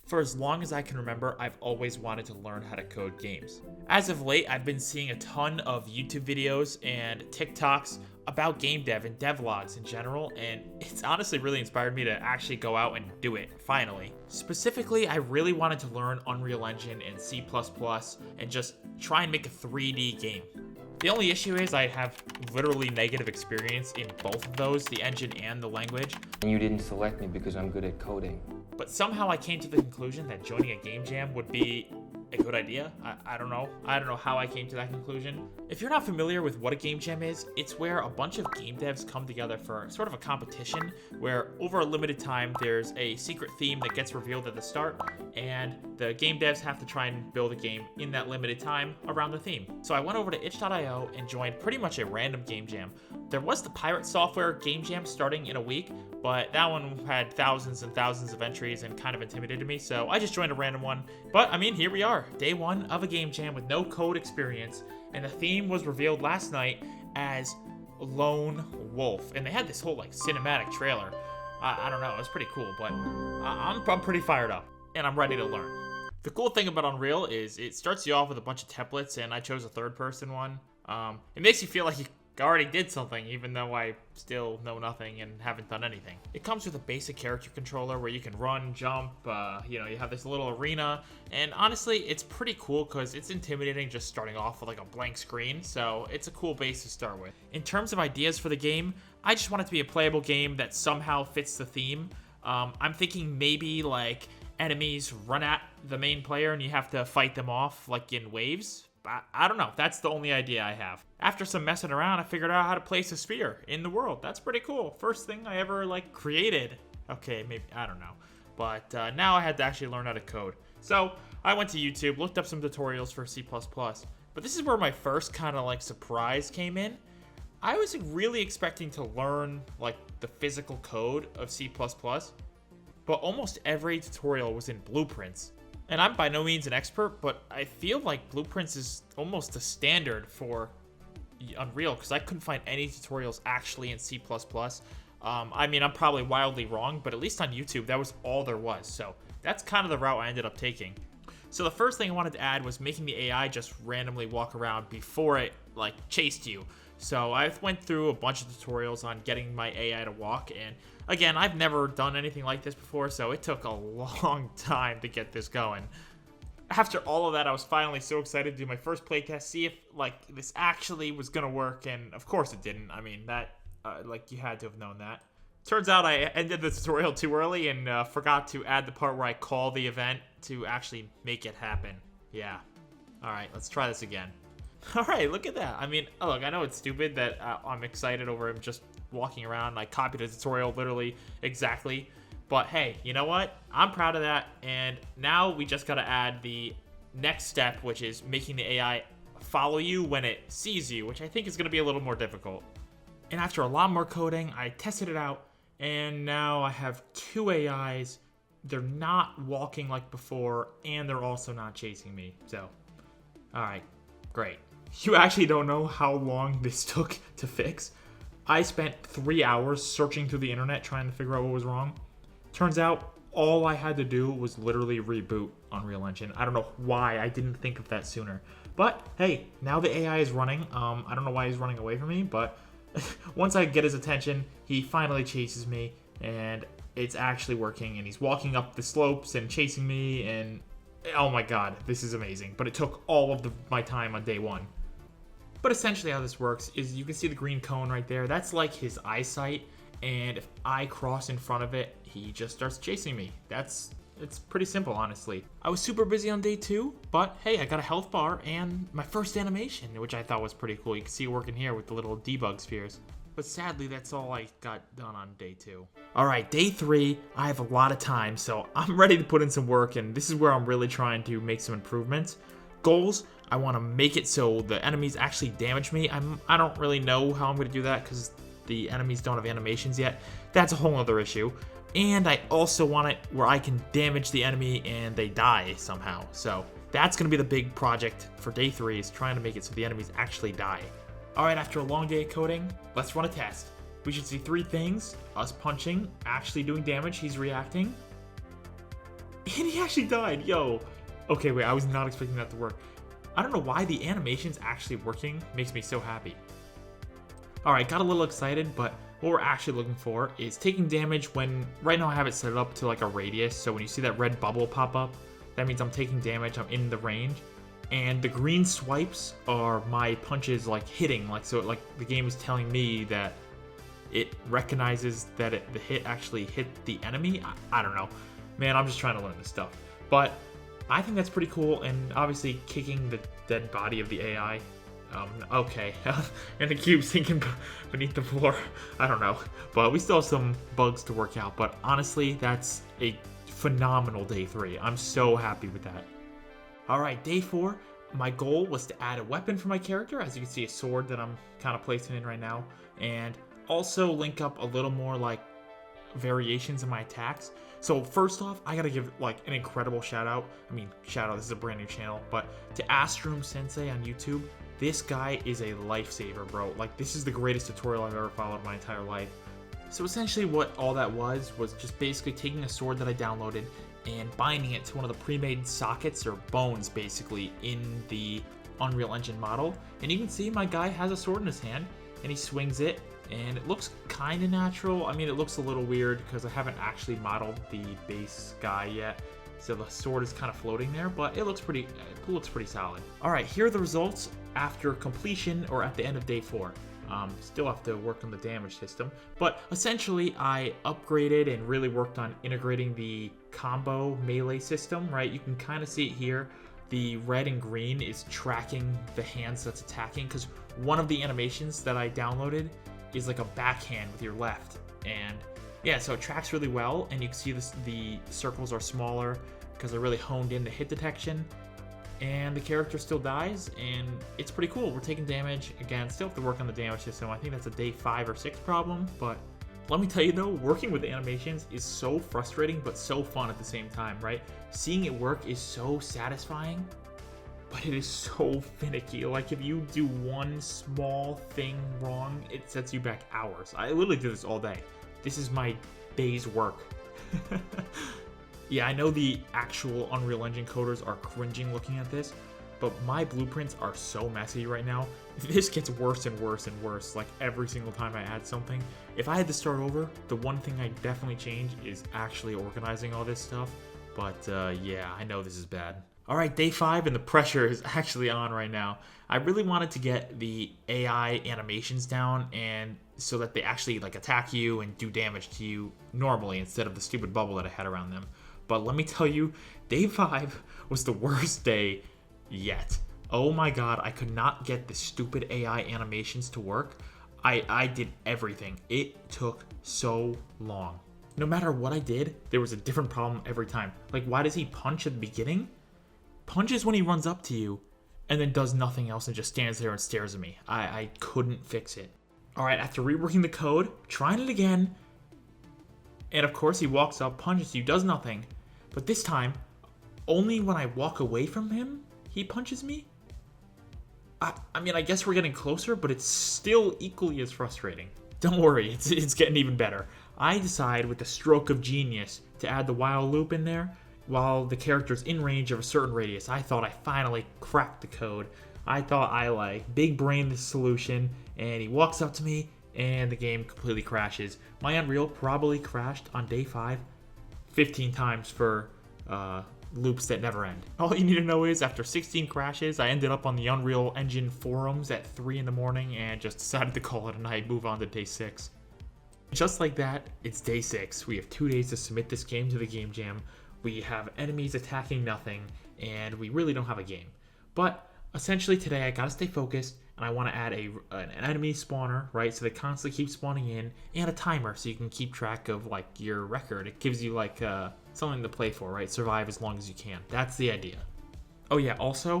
For as long as I can remember, I've always wanted to learn how to code games. As of late, I've been seeing a ton of YouTube videos and TikToks about game dev and devlogs in general, and it's honestly really inspired me to actually go out and do it, finally. Specifically, I really wanted to learn Unreal Engine and C++ and just try and make a 3D game. The only issue is I have literally negative experience in both of those, the engine and the language. And you didn't select me because I'm good at coding. But somehow I came to the conclusion that joining a game jam would be a good idea. I don't know. I don't know how I came to that conclusion. If you're not familiar with what a game jam is, it's where a bunch of game devs come together for sort of a competition where over a limited time there's a secret theme that gets revealed at the start, and the game devs have to try and build a game in that limited time around the theme. So I went over to itch.io and joined pretty much a random game jam. There was the Pirate Software game jam starting in a week, but that one had thousands and thousands of entries and kind of intimidated me, so I just joined a random one. But I mean, here we are, day one of a game jam with no code experience, and the theme was revealed last night as Lone Wolf, and they had this whole like cinematic trailer. I don't know, it was pretty cool, but I'm pretty fired up, and I'm ready to learn. The cool thing about Unreal is it starts you off with a bunch of templates, and I chose a third-person one. It makes you feel like you already did something, even though I still know nothing and haven't done anything. It comes with a basic character controller where you can run, jump, you have this little arena, and honestly, it's pretty cool because it's intimidating just starting off with like a blank screen, so it's a cool base to start with. In terms of ideas for the game, I just want it to be a playable game that somehow fits the theme. I'm thinking maybe like enemies run at the main player and you have to fight them off like in waves. I don't know. That's the only idea I have. After some messing around, I figured out how to place a sphere in the world. That's pretty cool. First thing I ever created. Okay, maybe, I don't know. But now I had to actually learn how to code. So I went to YouTube, looked up some tutorials for C++. But this is where my first kind of surprise came in. I was really expecting to learn the physical code of C++, but almost every tutorial was in Blueprints. And I'm by no means an expert, but I feel like Blueprints is almost the standard for Unreal because I couldn't find any tutorials actually in C++. I mean, I'm probably wildly wrong, but at least on YouTube, that was all there was. So that's kind of the route I ended up taking. So the first thing I wanted to add was making the AI just randomly walk around before it chased you. So I went through a bunch of tutorials on getting my AI to walk, and again, I've never done anything like this before, so it took a long time to get this going. After all of that, I was finally so excited to do my first playtest, see if this actually was gonna work, and of course it didn't. I mean, that you had to have known that. Turns out I ended the tutorial too early and forgot to add the part where I call the event to actually make it happen. Yeah. All right, let's try this again. All right, look at that. I mean, look, I know it's stupid that I'm excited over him just walking around. I copied the tutorial literally exactly. But hey, you know what? I'm proud of that. And now we just got to add the next step, which is making the AI follow you when it sees you, which I think is going to be a little more difficult. And after a lot more coding, I tested it out. And now I have two AIs. They're not walking like before, and they're also not chasing me. So, all right, great. You actually don't know how long this took to fix. I spent 3 hours searching through the internet trying to figure out what was wrong. Turns out all I had to do was literally reboot Unreal Engine. I don't know why I didn't think of that sooner. But hey, now the AI is running. I don't know why he's running away from me, but once I get his attention, he finally chases me, and it's actually working, and he's walking up the slopes and chasing me, and oh my god, this is amazing. But it took all of my time on day one. But essentially how this works is you can see the green cone right there. That's like his eyesight, and if I cross in front of it, he just starts chasing me. It's pretty simple, honestly. I was super busy on day 2, but hey, I got a health bar and my first animation, which I thought was pretty cool. You can see it working here with the little debug spheres. But sadly, that's all I got done on day 2. All right, day 3, I have a lot of time, so I'm ready to put in some work, and this is where I'm really trying to make some improvements. Goals, I want to make it so the enemies actually damage me. I don't really know how I'm going to do that because the enemies don't have animations yet. That's a whole other issue. And I also want it where I can damage the enemy and they die somehow. So that's going to be the big project for day 3, is trying to make it so the enemies actually die. All right, after a long day of coding, let's run a test. We should see 3 things: us punching, actually doing damage, he's reacting, And he actually died, yo. Okay, wait, I was not expecting that to work. I don't know why the animation's actually working. Makes me so happy. Alright, got a little excited, but what we're actually looking for is taking damage when, right now I have it set up to like a radius, so when you see that red bubble pop up, that means I'm taking damage, I'm in the range. And the green swipes are my punches like hitting, like so like the game is telling me that it recognizes that the hit actually hit the enemy. I don't know. Man, I'm just trying to learn this stuff. But I think that's pretty cool, and obviously kicking the dead body of the AI. Okay. And the cube sinking beneath the floor. I don't know. But we still have some bugs to work out. But honestly, that's a phenomenal day 3. I'm so happy with that. Alright, day 4. My goal was to add a weapon for my character. As you can see, a sword that I'm kind of placing in right now. And also link up a little more like variations in my attacks. So first off, I gotta give like an incredible shout out. This is a brand new channel, but to Astrum Sensei on YouTube. This guy is a lifesaver, bro. Like, this is the greatest tutorial I've ever followed in my entire life. So essentially what all that was just basically taking a sword that I downloaded and binding it to one of the pre-made sockets or bones basically in the Unreal Engine model. And you can see my guy has a sword in his hand and he swings it and it looks kind of natural. I mean, it looks a little weird because I haven't actually modeled the base guy yet. So the sword is kind of floating there, but it looks pretty solid. All right, here are the results after completion or at the end of day 4. Still have to work on the damage system, but essentially I upgraded and really worked on integrating the combo melee system, right? You can kind of see it here. The red and green is tracking the hands that's attacking because one of the animations that I downloaded is like a backhand with your left. And yeah, so it tracks really well, and you can see the circles are smaller because I really honed in the hit detection. And the character still dies, and it's pretty cool. We're taking damage. Again, still have to work on the damage system. I think that's a day 5 or 6 problem, but let me tell you though, working with animations is so frustrating, but so fun at the same time, right? Seeing it work is so satisfying, but it is so finicky. Like, if you do one small thing wrong, it sets you back hours. I literally do this all day. This is my day's work. Yeah, I know the actual Unreal Engine coders are cringing looking at this, but my blueprints are so messy right now. This gets worse and worse and worse, like every single time I add something. If I had to start over, the one thing I'd definitely change is actually organizing all this stuff. But yeah, I know this is bad. All right, day 5, and the pressure is actually on right now. I really wanted to get the AI animations down, and so that they actually like attack you and do damage to you normally instead of the stupid bubble that I had around them. But let me tell you, day 5 was the worst day yet. Oh my god, I could not get the stupid AI animations to work. I did everything. It took so long. No matter what I did, there was a different problem every time. Like, why does he punch at the beginning? Punches when he runs up to you, and then does nothing else and just stands there and stares at me. I couldn't fix it. Alright, after reworking the code, trying it again, and of course he walks up, punches you, does nothing. But this time, only when I walk away from him, he punches me? I mean, I guess we're getting closer, but it's still equally as frustrating. Don't worry, it's getting even better. I decide with the stroke of genius to add the while loop in there while the character's in range of a certain radius. I thought I finally cracked the code. I thought I like big brain this solution, and he walks up to me and the game completely crashes. My Unreal probably crashed on day 5 15 times for loops that never end. All you need to know is after 16 crashes, I ended up on the Unreal Engine forums at 3 in the morning and just decided to call it a night, move on to day 6. Just like that, it's day 6. We have 2 days to submit this game to the Game Jam. We have enemies attacking nothing, and we really don't have a game. But essentially today I gotta stay focused, and I want to add an enemy spawner, right? So they constantly keep spawning in, and a timer so you can keep track of like your record. It gives you like something to play for, right? Survive as long as you can. That's the idea. Oh yeah, also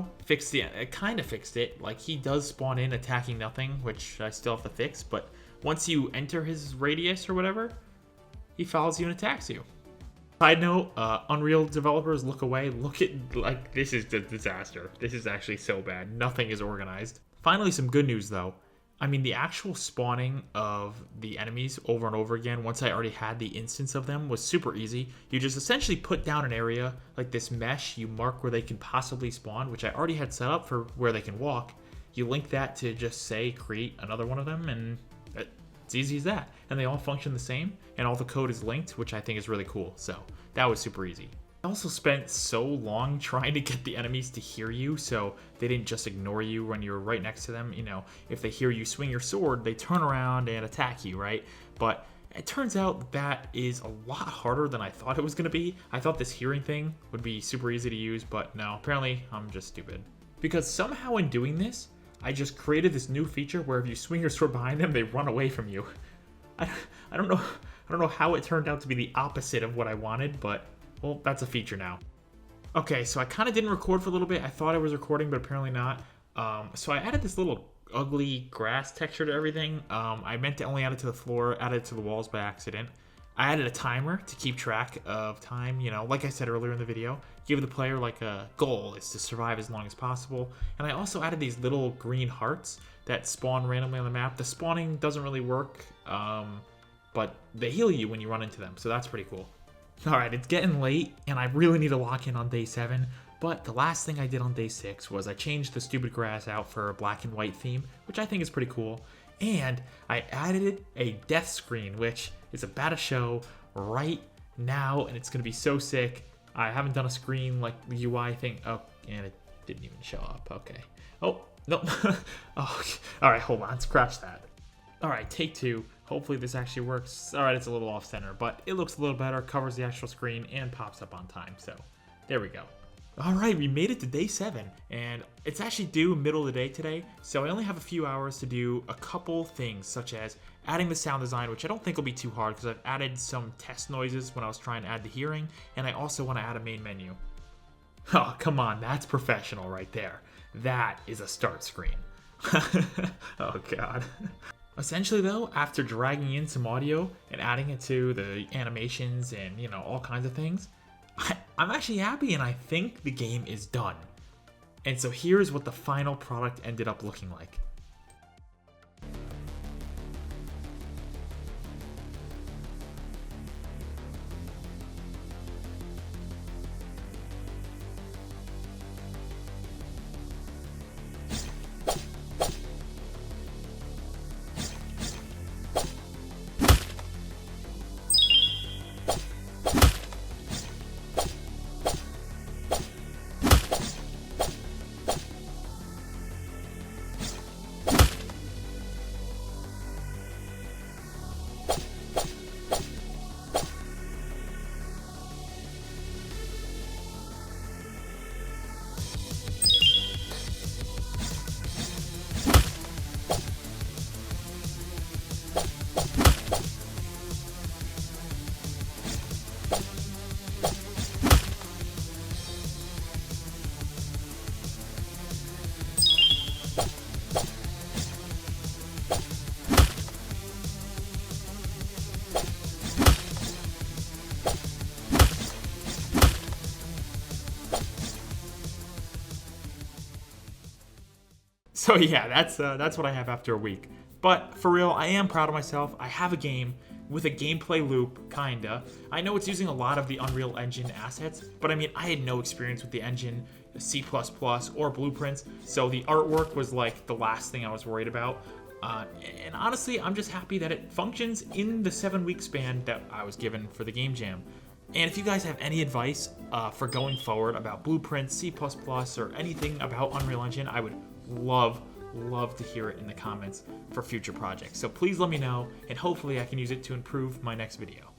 kind of fixed it. Like, he does spawn in attacking nothing, which I still have to fix. But once you enter his radius or whatever, he follows you and attacks you. Side note, Unreal developers, look away. Look at, like, this is a disaster. This is actually so bad. Nothing is organized. Finally, some good news though. I mean, the actual spawning of the enemies over and over again, once I already had the instance of them, was super easy. You just essentially put down an area like this mesh, you mark where they can possibly spawn, which I already had set up for where they can walk. You link that to just say create another one of them, and it's easy as that. And they all function the same, and all the code is linked, which I think is really cool. So that was super easy. I also spent so long trying to get the enemies to hear you so they didn't just ignore you when you were right next to them. You know, if they hear you swing your sword, they turn around and attack you, right? But it turns out that is a lot harder than I thought it was going to be. I thought this hearing thing would be super easy to use, but no, apparently I'm just stupid. Because somehow in doing this, I just created this new feature where if you swing your sword behind them, they run away from you. I don't know how it turned out to be the opposite of what I wanted, but well, that's a feature now. Okay, so I kind of didn't record for a little bit. I thought I was recording, but apparently not. So I added this little ugly grass texture to everything. I meant to only add it to the floor, added it to the walls by accident. I added a timer to keep track of time. You know, like I said earlier in the video, give the player like a goal is to survive as long as possible. And I also added these little green hearts that spawn randomly on the map. The spawning doesn't really work, but they heal you when you run into them, so that's pretty cool. Alright, it's getting late, and I really need to lock in on day 7, but the last thing I did on day 6 was I changed the stupid grass out for a black and white theme, which I think is pretty cool, and I added a death screen, which is about to show right now, and it's going to be so sick. I haven't done a screen like the UI thing. Oh, and it didn't even show up. Okay. Oh, no. Oh, alright, hold on. Scratch that. Alright, take 2. Hopefully this actually works. Alright, it's a little off center, but it looks a little better, covers the actual screen, and pops up on time. So, there we go. Alright, we made it to day 7, and it's actually due middle of the day today, so I only have a few hours to do a couple things, such as adding the sound design, which I don't think will be too hard, because I've added some test noises when I was trying to add the hearing, and I also want to add a main menu. Oh, come on, that's professional right there. That is a start screen. Oh, God. Essentially though, after dragging in some audio and adding it to the animations and, you know, all kinds of things, I'm actually happy and I think the game is done. And so here's what the final product ended up looking like. So yeah, that's what I have after a week. But for real, I am proud of myself. I have a game with a gameplay loop, kinda. I know it's using a lot of the Unreal Engine assets, but I mean, I had no experience with the engine, C++, or Blueprints, so the artwork was like the last thing I was worried about. And honestly, I'm just happy that it functions in the 7-week span that I was given for the Game Jam. And if you guys have any advice for going forward about Blueprints, C++, or anything about Unreal Engine, I would love to hear it in the comments for future projects. So please let me know, and hopefully I can use it to improve my next video.